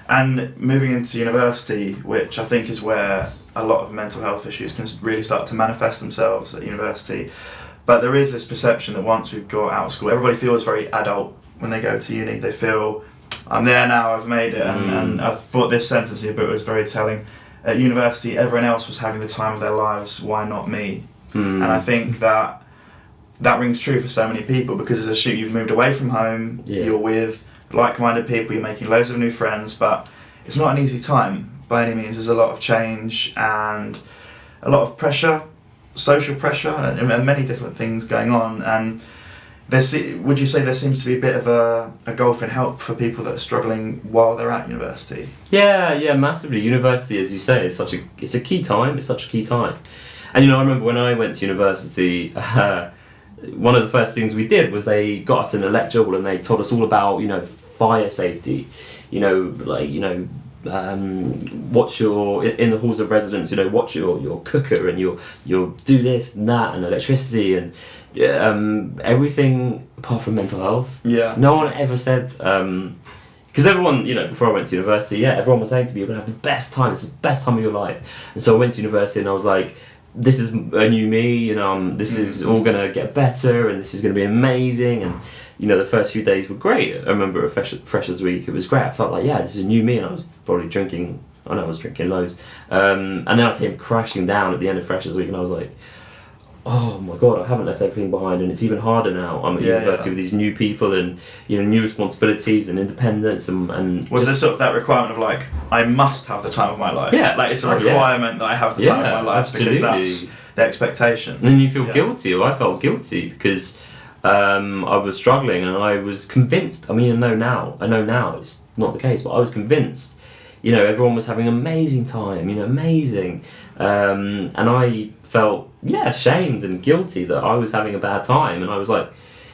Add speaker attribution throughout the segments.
Speaker 1: And moving into university, which I think is where a lot of mental health issues can really start to manifest themselves at university. But there is this perception that once we've got out of school, everybody feels very adult when they go to uni. They feel, I'm there now, I've made it. And I thought this sentence in your book was very telling. At university, everyone else was having the time of their lives, why not me? And I think that rings true for so many people, because as a shoot, you've moved away from home, you're with like-minded people, you're making loads of new friends, but it's not an easy time by any means. There's a lot of change and a lot of pressure, social pressure, and many different things going on. And would you say there seems to be a bit of a gulf in help for people that are struggling while they're at university?
Speaker 2: Yeah, massively. University, as you say, is it's a key time. It's such a key time. And I remember when I went to university, one of the first things we did was they got us in a lecture hall and they told us all about, fire safety, watch in the halls of residence, watch your cooker, and you'll do this and that, and electricity, and everything apart from mental health.
Speaker 1: Yeah.
Speaker 2: No one ever said, because everyone, before I went to university, everyone was saying to me, you're going to have the best time, it's the best time of your life. And so I went to university and I was like, this is a new me, this is all going to get better, and this is going to be amazing. And the first few days were great. I remember at Freshers Week, it was great. I felt like, this is a new me, and I was probably drinking. I know I was drinking loads, and then I came crashing down at the end of Freshers Week, and I was like, oh my god, I haven't left everything behind, and it's even harder now. I'm at university with these new people, and new responsibilities and independence, and
Speaker 1: was there sort of that requirement of like, I must have the time of my life? Like it's a requirement that I have the time of my life, absolutely. Because that's the expectation.
Speaker 2: And then you feel guilty, or I felt guilty because I was struggling, and I was convinced. I know now it's not the case, but I was convinced. Everyone was having an amazing time. Amazing, and I felt ashamed and guilty that I was having a bad time, and I was like,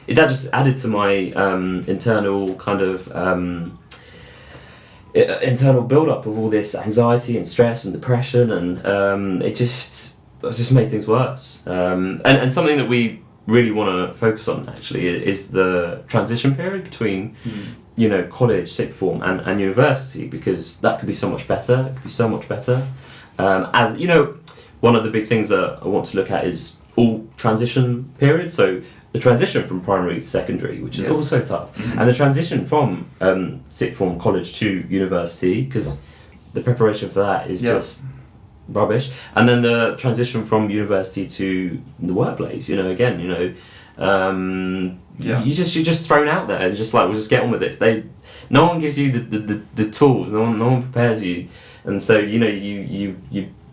Speaker 2: that just added to my internal kind of internal build-up of all this anxiety and stress and depression, and it just made things worse. And something that we really want to focus on actually is the transition period between college, sixth form, and university, because that could be so much better. As one of the big things that I want to look at is all transition periods. So the transition from primary to secondary, which is also tough, and the transition from sixth form, college to university, because the preparation for that is just rubbish. And then the transition from university to the workplace, you're just thrown out there and just like, we'll just get on with it. No one gives you the tools, no one prepares you, and so you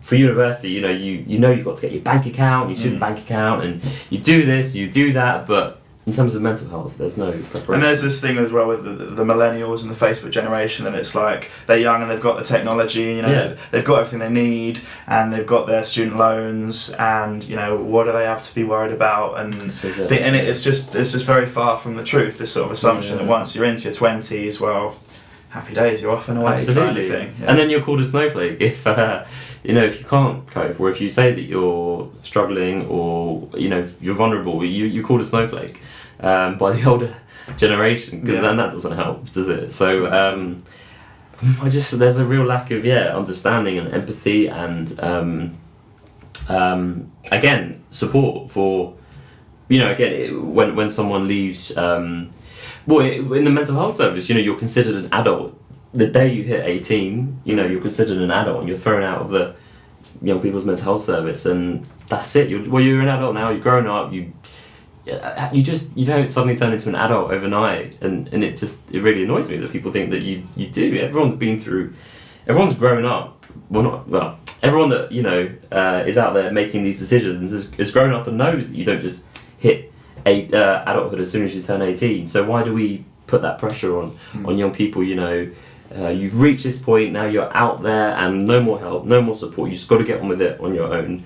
Speaker 2: for university, you've got to get your bank account, your student bank account, and you do this, you do that, but in terms of mental health, there's no preparation.
Speaker 1: And there's this thing as well with the millennials and the Facebook generation, and it's like they're young and they've got the technology, they've got everything they need, and they've got their student loans, and what do they have to be worried about? And it's just very far from the truth. This sort of assumption that once you're into your 20s, well, happy days, you're off and away.
Speaker 2: Absolutely.
Speaker 1: Kind of thing.
Speaker 2: And then you're called a snowflake if if you can't cope, or if you say that you're struggling, or you're vulnerable, you're called a snowflake by the older generation, because then that doesn't help, does it? So there's a real lack of understanding and empathy, and again, support for when someone leaves. In the mental health service, you're considered an adult. The day you hit 18, you're considered an adult, and you're thrown out of the young people's mental health service, and that's it. You're an adult now. You're grown up. You don't suddenly turn into an adult overnight, and it really annoys me that people think that you do. Everyone's grown up. Everyone that is out there making these decisions is grown up and knows that you don't just hit adulthood as soon as you turn 18. So why do we put that pressure on young people? You've reached this point, now you're out there, and no more help, no more support. You just got to get on with it on your own.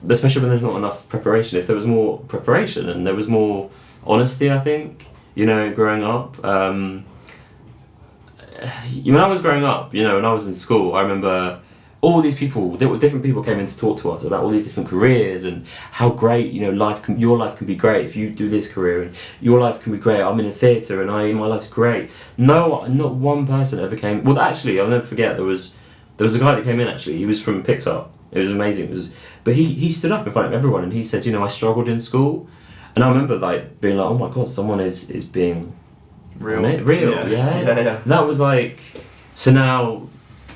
Speaker 2: Especially when there's not enough preparation. If there was more preparation and there was more honesty, I think, growing up. When I was growing up, when I was in school, I remember all these people, different people came in to talk to us about all these different careers and how great, you know, your life can be great if you do this career, and your life can be great. I'm in a theatre and my life's great. No, not one person ever came. Well, actually, I'll never forget, there was a guy that came in, actually. He was from Pixar. It was amazing. But he stood up in front of everyone and he said, you know, I struggled in school. And I remember like being like, oh my God, someone is being
Speaker 1: real.
Speaker 2: Yeah. That was like, so now,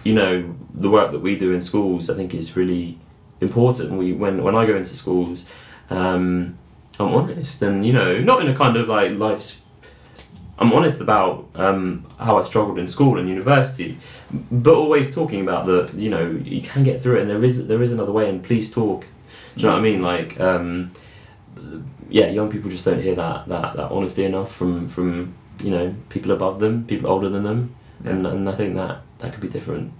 Speaker 2: you know, the work that we do in schools, I think, is really important. When I go into schools, I'm honest, and, you know, not in a kind of like I'm honest about how I struggled in school and university, but always talking about that, you know, you can get through it, and there is another way, and please talk. Do you know what I mean? Like, young people just don't hear that honesty enough from you know, people above them, people older than them, and I think that could be different.